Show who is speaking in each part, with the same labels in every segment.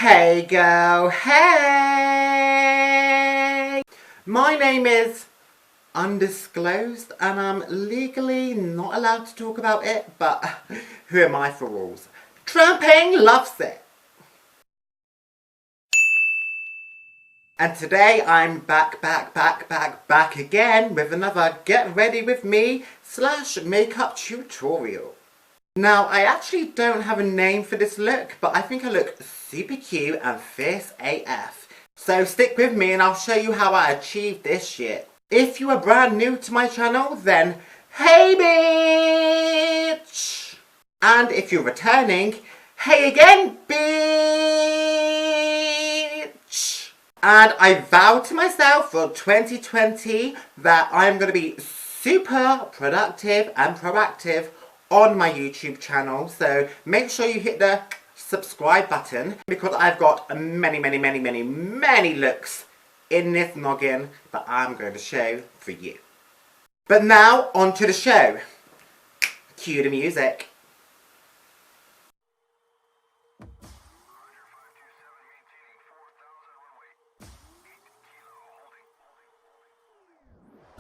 Speaker 1: Hey girl, hey! My name is undisclosed and I'm legally not allowed to talk about it, but who am I for rules? Trampagne Lovesit! And today I'm back again with another Get Ready With Me / makeup tutorial. Now, I actually don't have a name for this look, but I think I look super cute and fierce AF. So stick with me and I'll show you how I achieved this shit. If you are brand new to my channel, then hey bitch! And if you're returning, hey again bitch! And I vowed to myself for 2020 that I'm going to be super productive and proactive on my YouTube channel, so make sure you hit the subscribe button because I've got many looks in this noggin that I'm going to show for you. But now, on to the show. Cue the music.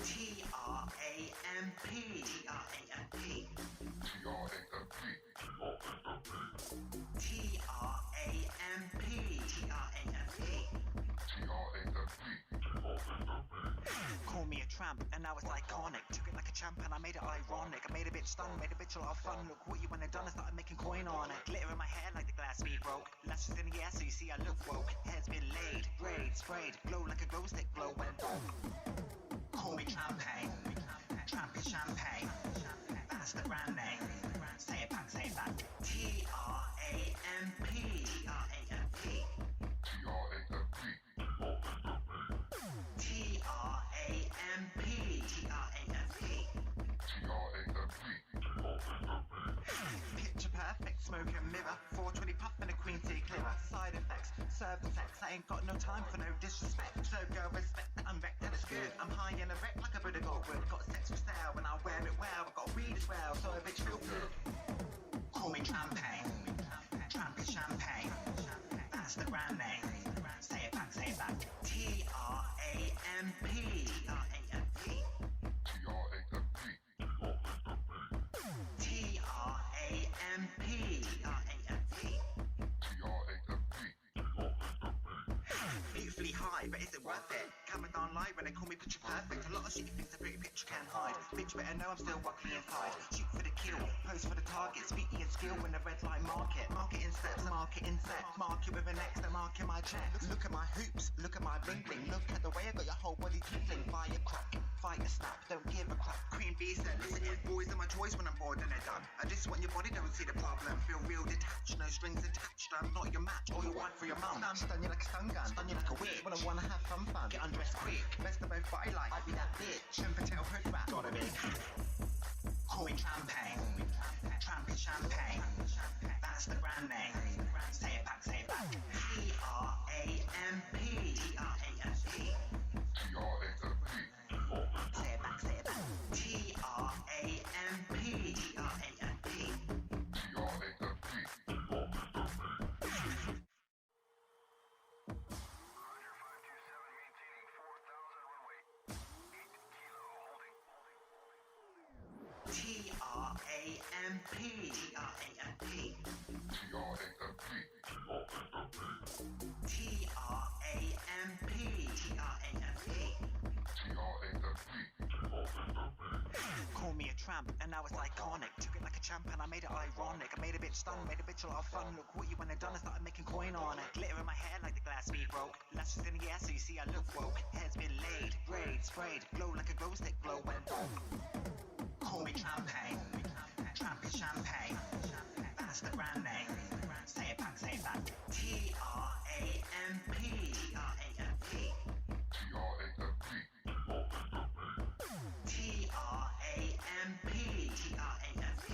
Speaker 1: T.R.A.M.P. T.R.A.M.P. T.R.A.M.P. Call me a tramp, and now it's iconic. Took it like a champ, and I made it ironic. I made a bitch stunned, made a bitch a lot of fun. Look what you went and done, I started making coin on it. Glitter in my hair like the glass we broke. Lashes in the air, so you see I look woke. Hair's been laid, braids sprayed, glow like a glow stick, glow when broke. Call me Trampagne, Tramp is champagne. That's the brand name. Say it back, say it back. T.R.A.M.P. T.R.A.M.P. T.R.A.M.P. T.R.A.M.P. Picture perfect, smoke and mirror, 420 puff and a queen tea clearer. Side effects, serve the sex, I ain't got no time for no disrespect. So girl, respect that I'm wrecked and it's good. I'm high in a wreck like a Buddha Goldwood. Got sex for style when I wear it well. I got weed as well, so a bitch feel good. Call me Trampagne, Tramp is champagne. That's the brand name. Say it back, say it back. T.R.A.M.P. T.R.A.M.P. T.R.A.M.P. T.R.A.M.P. Beautifully high, but is it worth it? Camera down live when they call me picture perfect. A lot of shitty things a pretty picture can't hide. Bitch better know I'm still buckling inside. Shoot for the kill, pose for the target. Speaking in skill when the red light market. Market in steps, market in set. Market with an X, the mark in my chest. Look at my hoops, look at my bling bling. Look at the way I got your whole body tingling. Fire crack, fire snap, don't give a crap. Queen bee said, listen, boys are my choice when I'm bored and they're done. I just want your body, don't see the problem. Feel real detached, no strings attached. I'm not your match, or your wife for your mum. Stun you like a stun gun, stun you like a witch. When I wanna have fun, get undressed quick. Best of both body life, I'd be that bitch. Shrimp potato hood rat, gotta be. Call me Trampagne, Tramp is champagne. That's the brand name. Say it back, say it back. T.R.A.M.P. T.R.A.M.P. Say it back, say it back. T.R.A.M.P. T.R.A.M.P. T.R.A.M.P. T.R.A.M.P. T.R.A.M.P. T.R.A.M.P. Call me a tramp, and now it's iconic. Took it like a champ, and I made it ironic. I made a bitch stunned, made a bitch a lot of fun. Look what you went and done, I started making coin on it. Glitter in my hair like the glass we broke. Lashes in the air, so you see I look woke. Hair's been laid, braids sprayed, glow like a glow stick, glow when broke. Call me Trampagne, Tramp is champagne. That's the brand name. Say it back, say it back. T.R.A.M.P. T.R.A.M.P. T.R.A.M.P. T.R.A.M.P.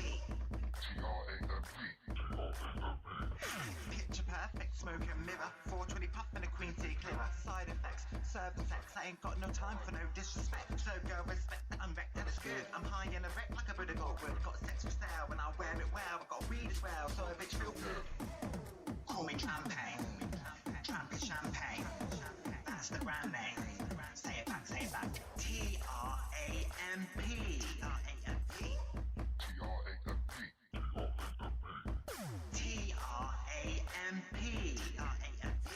Speaker 1: Picture perfect, smoke and mirror, 420 puff and a queen tea clearer. Side effects, serve the sex, I ain't got no time for no disrespect. So girl, respect that I'm wrecked and it's good. I'm high in a wreck like a Buddha Goldwood. Got sex for style when I wear it well. I got weed as well, so a bitch feel good. Call me Trampagne, brand name. Say it back, say it back. T.R.A.M.P. T.R.A.M.P. T.R.A.M.P. T.R.A.M.P.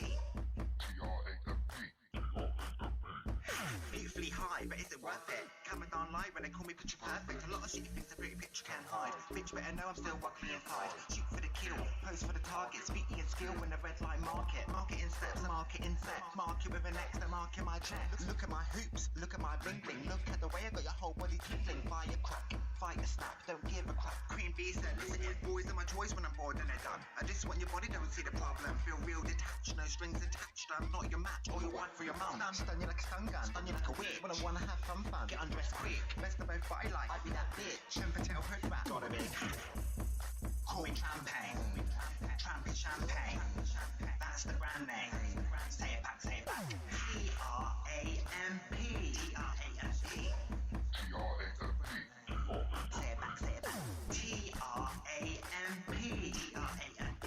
Speaker 1: Beautifully high, but is it worth it? Camera down live when they call me picture perfect. A lot of shitty things a pretty picture can't hide. Bitch better know I'm still walking inside. Shoot for the kill, post for the target. Speaking in skill when the red light market. Marketing steps, marketing set. Market with an X, the mark in my check. Look at my hoops, look at my bling bling. Look at the way I got your whole body tingling. Fire crack, fire snap, don't give a crap. Queen bee said, listen in, boys are my choice when I'm bored and they're done. I just want your body, don't see the problem. Feel real detached, no strings attached. I'm not your match, or your wife for your mum. Stun you like a stun gun, stun you like a witch. When I wanna have fun, get undressed quick. Best of both body life, I be that bitch. Trim potato hood rap, got a big. Call me Trampagne, Trampagne Champagne. That's the brand name. Say it back, say it back. T.R.A.M.P. T.R.A.M.P. Say it back, say it back. T.R.A.M.P. T.R.A.M.P.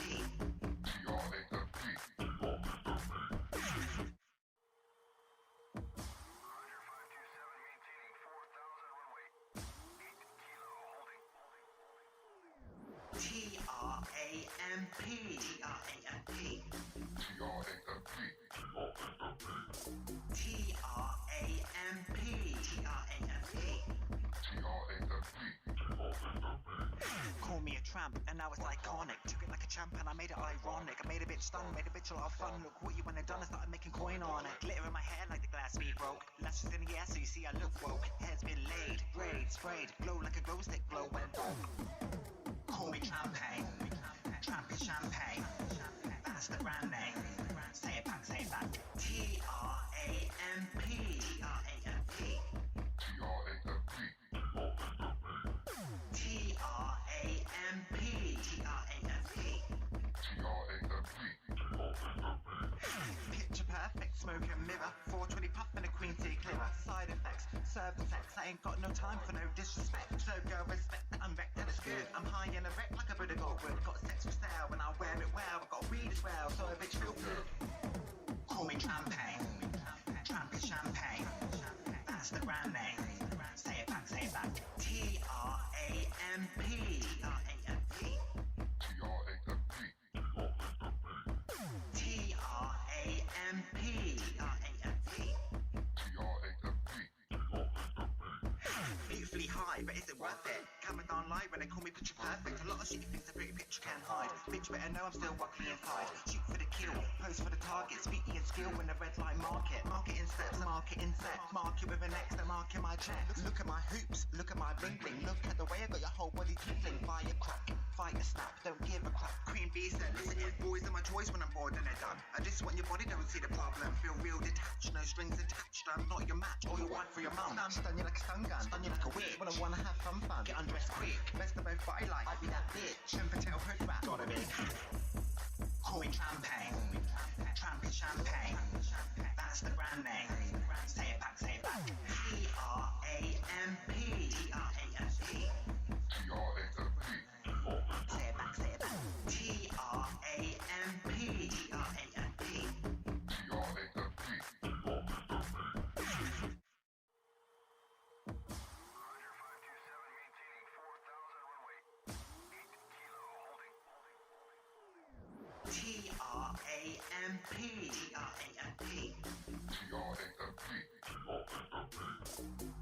Speaker 1: T.R.A.M.P. T.R.A.M.P. T.R.A.M.P. T.R.A.M.P. Call me a tramp, and now it's iconic. Took it like a champ, and I made it ironic. I made a bitch stun, made a bitch a lot of fun. Look what you when I done, I started making coin on it. Glitter in my hair like the glass we broke. Lashes in the air, so you see I look woke. Hair's been laid, braids sprayed, glow like a glow stick, glow when broke. Call me Trampagne, Trampagne Champagne. That's the brand name. Say it back, say it back. T.R.A.M.P. T.R.A.M.P. T.R.A.M.P. T.R.A.M.P. Picture perfect, smoke and mirror. 420 puff and a queen tea clearer. Side effects, serve the sex. I ain't got no time for no disrespect. So girl, respect that I'm wrecked and it's good. I'm high and erect like a Buddha Goldwood. Got sex for style when I wear it well. I got weed as well, so a bitch feel good. Call me Trampagne, Trampagne Champagne. That's the brand name. Say it back, say it back. T.R.A.M.P. T.R.A.M.P. T.R.A.M.P. T.R.A.M.P. Beautifully high, but is it worth it? Camera down live when they call me picture perfect. A lot of shitty things a pretty picture can't hide. Bitch better know I'm still walking inside. Shoot for the kill, post for the target. Speaking in skill when the red light market. Marketing steps, marketing set. Market with an X, the mark in my check. Look at my hoops, look at my bling bling. Look at the way I got your whole body tingling. Fire crack, fire snap, don't give a crap. Queen bee said, listen in, boys are my choice when I'm bored and they're done. I just want your body, don't see the problem. Feel real detached, no strings attached. I'm not your match, or your wife for your mum. Stun you like a stun gun, stun you like a witch. When I wanna have fun, get undressed quick. Best of both body life, I be that bitch. Trim potato hood rap, got a big. Call me Trampagne, Trampagne Champagne. That's the brand name. Say it back, say it back. T.R.A.M.P. T.R.A.M.P. Say it back, say it back. T.R.A.M.P. T.R.A.M.P. T.R.A.M.P.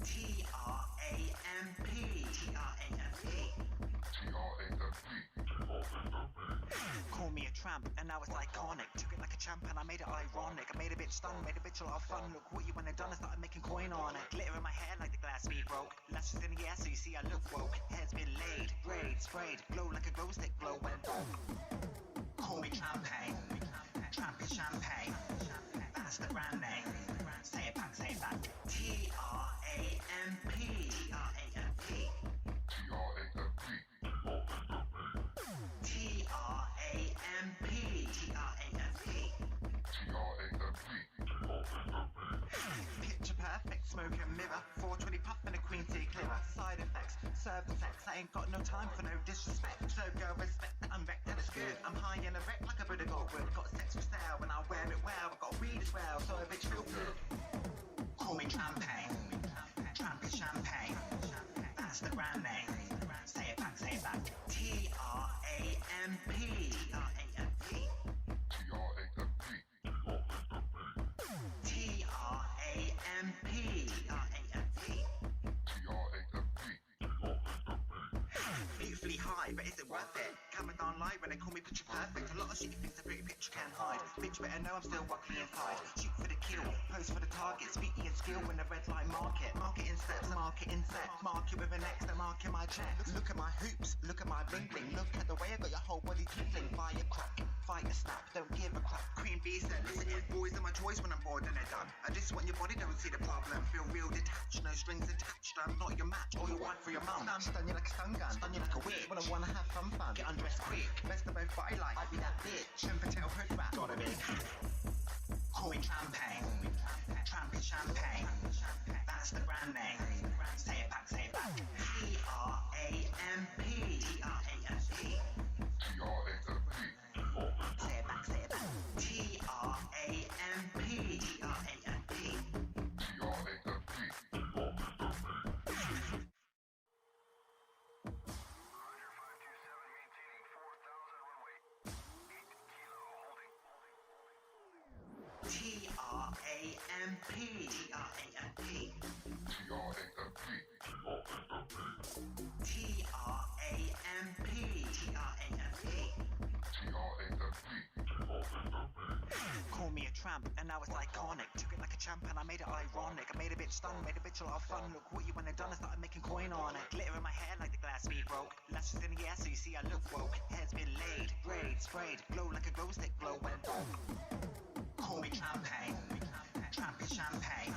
Speaker 1: T.R.A.M.P. T.R.A.M.P. T.R.A.M.P. Call me a tramp, and now it's iconic. Took it like a champ, and I made it ironic. I made a bitch stun, made a bitch a lot of fun. Look what you when I done, I started making coin on it. Glitter in my hair like the glass we broke. Lashes in the air, so you see I look woke. Hair's been laid, braids sprayed, glow like a glow stick, glow when broke. Call me Trampagne, Trampagne Champagne. That's the brand name. Say it back, say it back. T.R.A.M.P. T.R.A.M.P. T.R.A.M.P. T.R.A.M.P. Picture perfect, smoke and mirror. 420 puff and a queen tea clearer. Side effects, serve serve the sex. I ain't got no time for no disrespect. So girl, respect that I'm wrecked, that it's good. I'm high and erect like a Buddha Goldwood. Got sex for style and I wear it well. I got weed as well, so a bitch feel good. Call me Trampagne, Tramp is champagne. That's the brand name. Say it back, say it back. T.R.A.M.P. T.R.A.M.P. T.R.A.M.P. T.R.A.M.P. Beautifully high, but is it worth it? Coming down live when they call me picture perfect. A lot of shitty things a pretty picture can't hide. Bitch better know I'm still wacky inside. Shoot for the kill, pose for the target. Speaking in skill when the red light market. Marketing steps, marketing set. Market with an X, the market my check. Look at my hoops, look at my bling bling. Look at the way I got your whole body tingling. Fire crack, fight a snap, don't give a crap. Queen bee said, listen, boys are my choice when I'm bored and they're done. I just want your body, don't see the problem. Feel real detached, no strings attached. I'm not your match or your wife for your mum. Stun you like a stun gun, stun you like a witch. When I wanna have fun, get undressed quick. Best of both body life, I'd be that bitch. And potato hood rat, got a big. Call me Trampagne, Tramp is champagne. That's the brand name. Say it back, say it back. T.R.A.M.P. T.R.A.M.P. Say it back, say it back. T.R.A.M.P. T.R.A.M.P. T.R.A.M.P. T.R.A.M.P. T.R.A.M.P. T.R.A.M.P. Call me a tramp, and now it's iconic. Took it like a champ, and I made it ironic. I made a bitch stun, made a bitch a lot of fun. Look what you went and done, I started making coin on it. Glitter in my hair like the glass bead broke. Lashes in the air, so you see I look woke. Hair's been laid, braids sprayed, glow like a glow stick, glow when broke. Call me Trampagne, Tramp is champagne.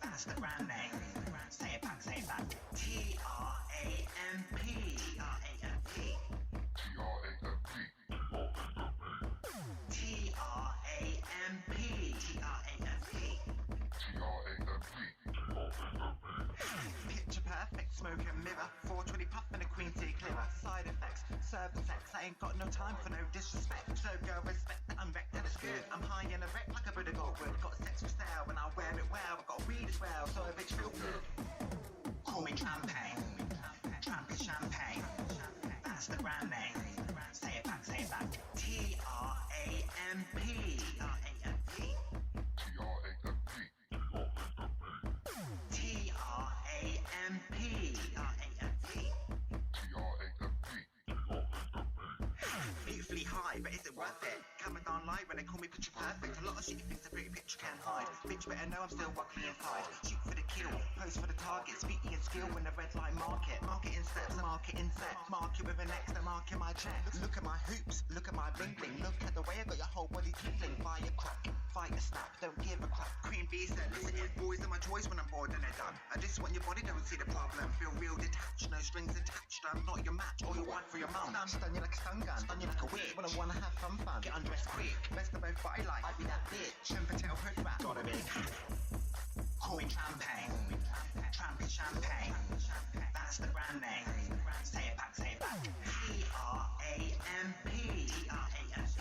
Speaker 1: That's the brand name. Say it back, say it back. T.R.A.M.P. T.R.A.M.P. T.R.A.M.P. T.R.A.M.P. Picture perfect, smoke and mirror. 420 puff and a queen tea clearer. Side effects, serve the sex. I ain't got no time for no disrespect. So girl, respect that I'm wrecked, that it's good. I'm high and erect like a Buddha Goldwood. Got sex for style and I wear it well. I got weed as well, so a bitch feel good. Call me Trampagne, Tramp is champagne. That's the brand name. Say it back, say it back. T.R.A.M.P. T.R.A.M.P. T.R.A.M.P. T.R.A.M.P. Beautifully high, but is it worth it? Coming down live when they call me picture perfect. A lot of shitty things a pretty picture can't hide. Bitch better know I'm still wacky inside. Shoot for the kill, pose for the target. Speaking in skill when the red light market. Marketing steps, marketing set. Market with an X, the market my check. Look at my hoops, look at my bling bling. Look at the way I got your whole body tingling. Fire crack, fight a snap, don't give a crap. Queen bee said, listen, boys are my choice when I'm bored and they're done. I just want your body, don't see the problem. Feel real detached, no strings attached. I'm not your match or your wife for your mum. Stun you like a stun gun, stun you like a witch. When I wanna have fun, get undressed quick. Best of both body life, I'd be that bitch. And potato hood rat, got a big. Call me Trampagne, Tramp is champagne. That's the brand name. Say it back, say it back. T.R.A.M.P. T.R.A.M.P.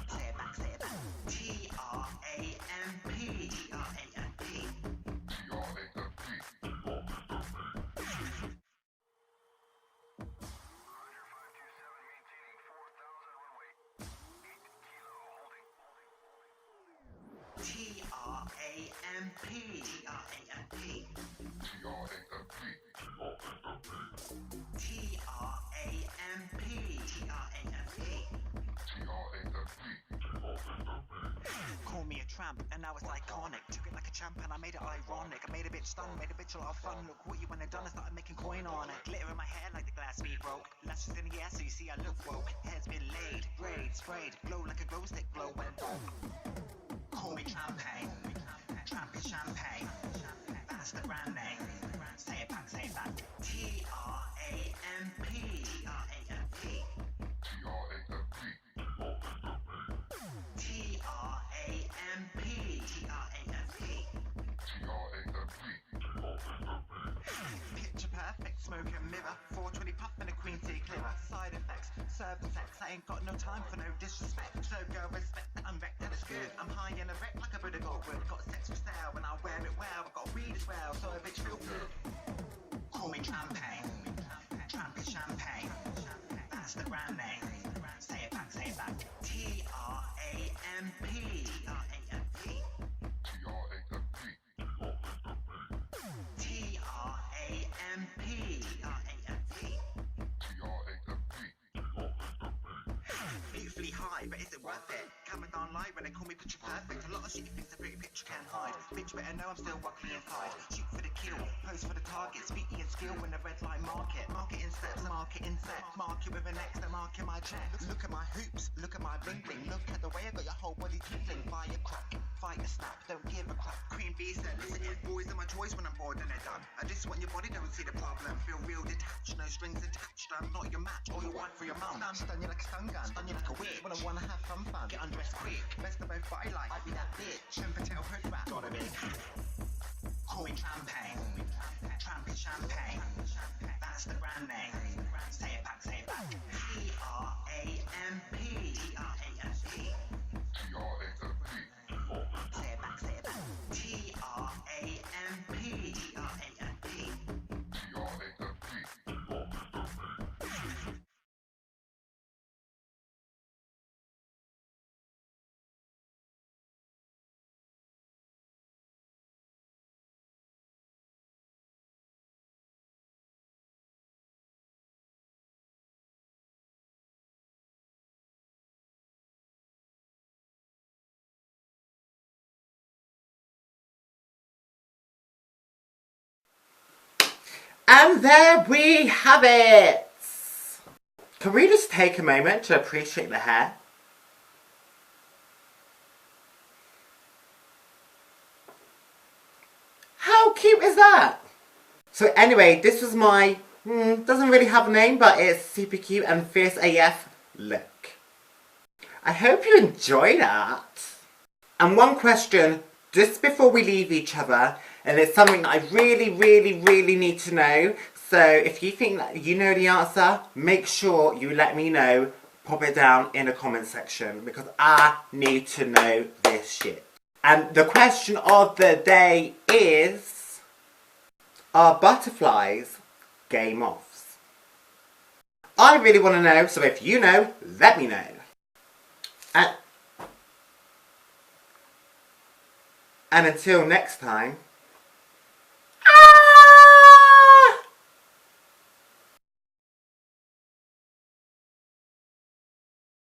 Speaker 1: Say it back, say it back. T.R.A.M.P. T.R.A.M.P. T.R.A.M.P. T.R.A.M.P. T.R.A.M.P. T.R.A.M.P. Call me a tramp, and now it's iconic. Took it like a champ, and I made it ironic. I made a bitch stun, made a bitch a lot of fun. Look what you went and done, I started making coin on it. Glitter in my hair like the glass bead broke. Lashes in the air, so you see I look woke. Hair's been laid, braids sprayed, glow like a glow stick, glow when broke. Call me Trampagne, Tramp is champagne. That's the brand name. Say it back, say it back. T.R.A.M.P. T.R.A.M.P. T.R.A.M.P. T.R.A.M.P. ain't got no time for no disrespect. So girl, respect that I'm wrecked and it's good. I'm high and erect like a Buddha Goldwood. Got sex for sale and I wear it well. I got weed as well, so a bitch feel good. Call me Trampagne. Tramp is champagne. That's the brand name. Say it back, say it back. T.R.A.M.P. T.R.A.M.P. T.R.A.M.P. T.R.A.M.P. Beautifully high, but is it worth it? Camera down live when they call me picture perfect. A lot of shitty things a pretty picture can't hide. Bitch better know I'm still wackly inside. Shoot for the kill, pose for the target. Speaking in skill when the red light market. Market in steps, market in set. Market with an X, the market my check. Look at my hoops, look at my bling bling. Look at the way I got your whole body tingling. Fire crack, fire snap, don't give a crap. Queen bee said, listen in, boys are my choice when I'm bored and they're done. I just want your body, don't see the problem. Feel real detached, no strings attached. I'm not your match or your wife for your mum. I'm stun you like a stun gun, stun you like a witch. When I wanna have fun, get undressed quick. Best of both body life, I'd be that bitch. Trim potato hood rap, got a big. Call me Trampagne. Tramp is champagne. That's the brand name. Say it back, say it back. T.R.A.M.P. T.R.A.M.P. Say it back, say it back. T.R.A.M.P. T.R.A.M.P.
Speaker 2: And there we have it! Can we just take a moment to appreciate the hair? How cute is that? So anyway, this was my, doesn't really have a name, but it's super cute and fierce AF look. I hope you enjoy that. And one question, just before we leave each other, and it's something that I really need to know. So if you think that you know the answer, make sure you let me know. Pop it down in the comment section because I need to know this shit. And the question of the day is, are butterflies gay moths? I really want to know, so if you know, let me know. And until next time,